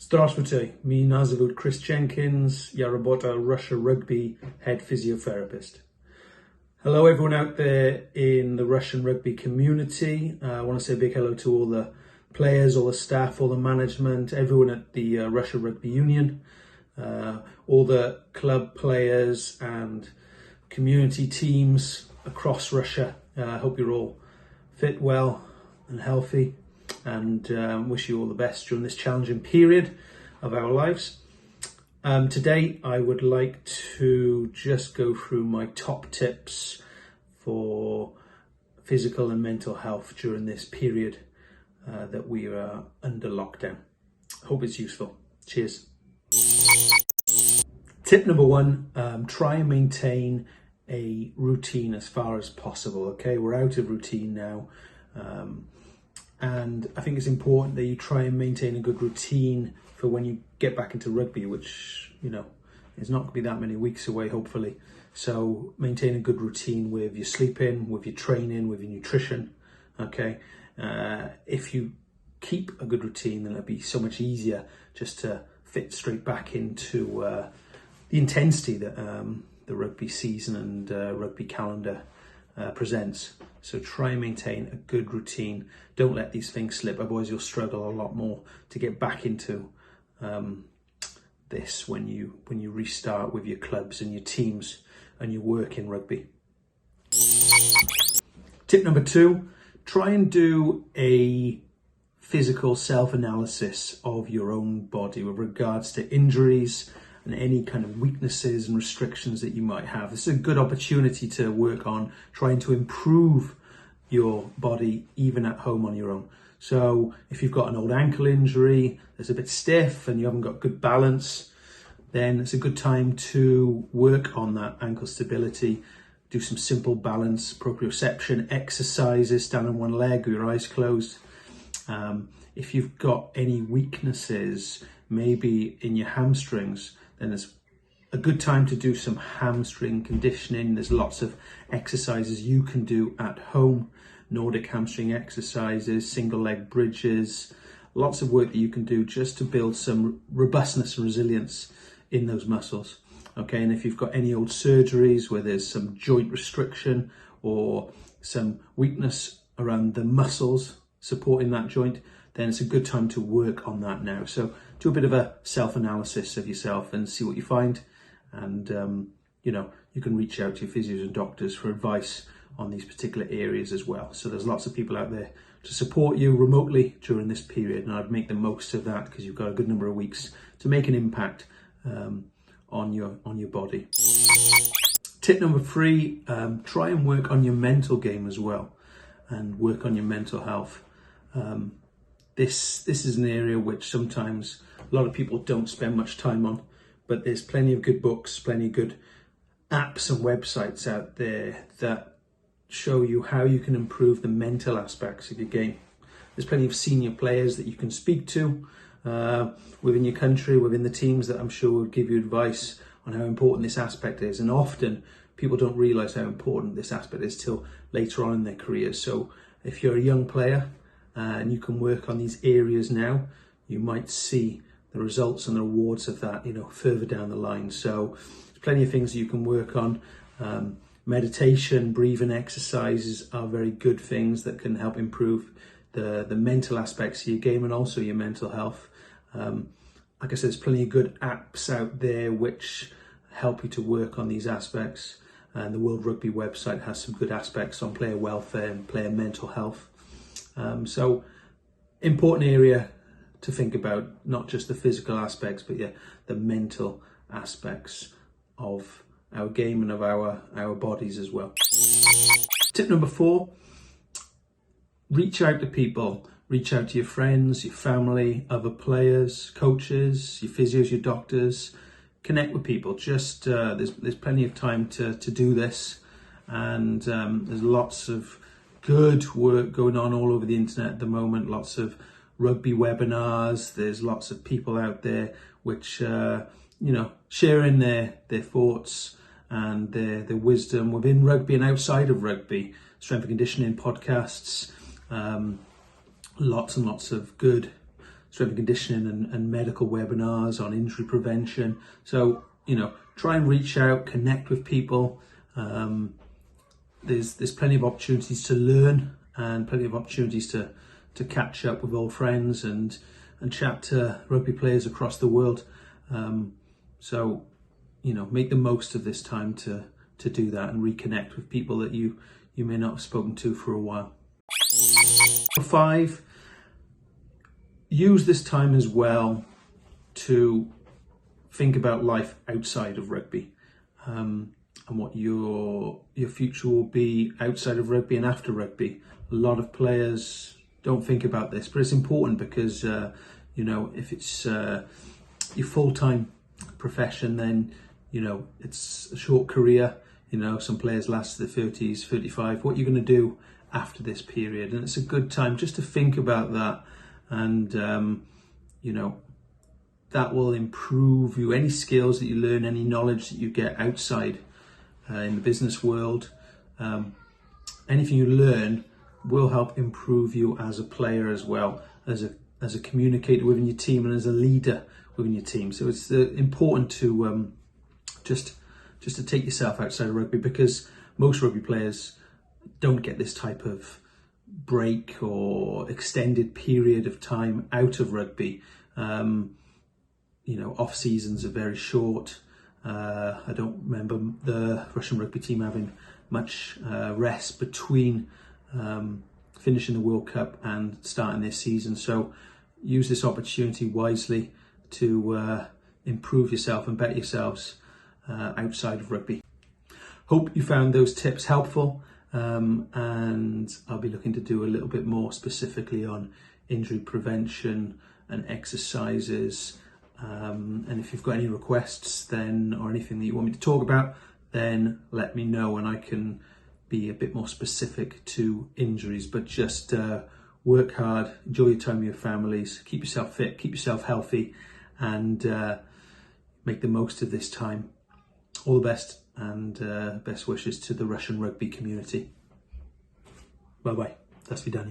Здравствуйте, меня зовут Крис Дженкins, я работаю Russia Rugby head physiotherapist. Hello everyone out there in the Russian rugby community. I want to say a big hello to all the players, all the staff, all the management, everyone at the Russia Rugby Union, all the club players and community teams across Russia. I hope you're all fit, well and healthy, and wish you all the best during this challenging period of our lives. Today I would like to just go through my top tips for physical and mental health during this period that we are under lockdown. Hope it's useful. Cheers. Tip number one, try and maintain a routine as far as possible. Okay, we're out of routine now. And I think it's important that you try and maintain a good routine for when you get back into rugby, which, you know, is not going to be that many weeks away, hopefully. So maintain a good routine with your sleeping, with your training, with your nutrition, okay? If you keep a good routine, then it'll be so much easier just to fit straight back into the intensity that the rugby season and rugby calendar presents. So try and maintain a good routine. Don't let these things slip, otherwise you'll struggle a lot more to get back into this when you restart with your clubs and your teams and your work in rugby. Tip number two, try and do a physical self-analysis of your own body with regards to injuries and any kind of weaknesses and restrictions that you might have. This is a good opportunity to work on trying to improve your body even at home on your own. So if you've got an old ankle injury that's a bit stiff and you haven't got good balance, then it's a good time to work on that ankle stability. Do some simple balance, proprioception exercises, stand on one leg with your eyes closed. If you've got any weaknesses, maybe in your hamstrings, then it's a good time to do some hamstring conditioning. There's lots of exercises you can do at home, Nordic hamstring exercises, single leg bridges, lots of work that you can do just to build some robustness and resilience in those muscles. Okay, and if you've got any old surgeries where there's some joint restriction or some weakness around the muscles supporting that joint, then it's a good time to work on that now. So do a bit of a self-analysis of yourself and see what you find. And, you know, you can reach out to your physios and doctors for advice on these particular areas as well. So there's lots of people out there to support you remotely during this period. And I'd make the most of that because you've got a good number of weeks to make an impact on your body. Tip number three, try and work on your mental game as well and work on your mental health. This is an area which sometimes a lot of people don't spend much time on, but there's plenty of good books, plenty of good apps and websites out there that show you how you can improve the mental aspects of your game. There's plenty of senior players that you can speak to within your country, within the teams, that I'm sure will give you advice on how important this aspect is. And often people don't realise how important this aspect is till later on in their careers. So if you're a young player, and you can work on these areas now, you might see the results and the rewards of that, you know, further down the line. So there's plenty of things you can work on. Meditation, breathing exercises are very good things that can help improve the mental aspects of your game and also your mental health. Like I said, there's plenty of good apps out there which help you to work on these aspects. And the World Rugby website has some good aspects on player welfare and player mental health. So important area to think about, not just the physical aspects, but yeah, the mental aspects of our game and of our bodies as well. Tip number four, reach out to people, reach out to your friends, your family, other players, coaches, your physios, your doctors, connect with people. Just there's plenty of time to do this, and there's lots of good work going on all over the internet at the moment. Lots of rugby webinars. There's lots of people out there which you know, sharing their thoughts and their wisdom within rugby and outside of rugby. Strength and conditioning podcasts, lots and lots of good strength and conditioning and medical webinars on injury prevention. So, try and reach out, connect with people. There's plenty of opportunities to learn and plenty of opportunities to catch up with old friends and chat to rugby players across the world. So, make the most of this time to do that and reconnect with people that you may not have spoken to for a while. 5, use this time as well to think about life outside of rugby, and what your future will be outside of rugby and after rugby. A lot of players don't think about this, but it's important because if it's your full-time profession, then it's a short career. Some players last to the 30s, 35. What you're going to do after this period, and it's a good time just to think about that, and that will improve you. Any skills that you learn, any knowledge that you get outside in the business world, anything you learn will help improve you as a player as well, as a communicator within your team and as a leader within your team. So it's important to just to take yourself outside of rugby, because most rugby players don't get this type of break or extended period of time out of rugby. Off seasons are very short. I don't remember the Russian rugby team having much rest between finishing the World Cup and starting their season. So use this opportunity wisely to improve yourself and better yourselves outside of rugby. Hope you found those tips helpful, and I'll be looking to do a little bit more specifically on injury prevention and exercises. And if you've got any requests then, or anything that you want me to talk about, then let me know and I can be a bit more specific to injuries. But just work hard, enjoy your time with your families, keep yourself fit, keep yourself healthy, and make the most of this time. All the best, and best wishes to the Russian rugby community. Bye bye. До свидания.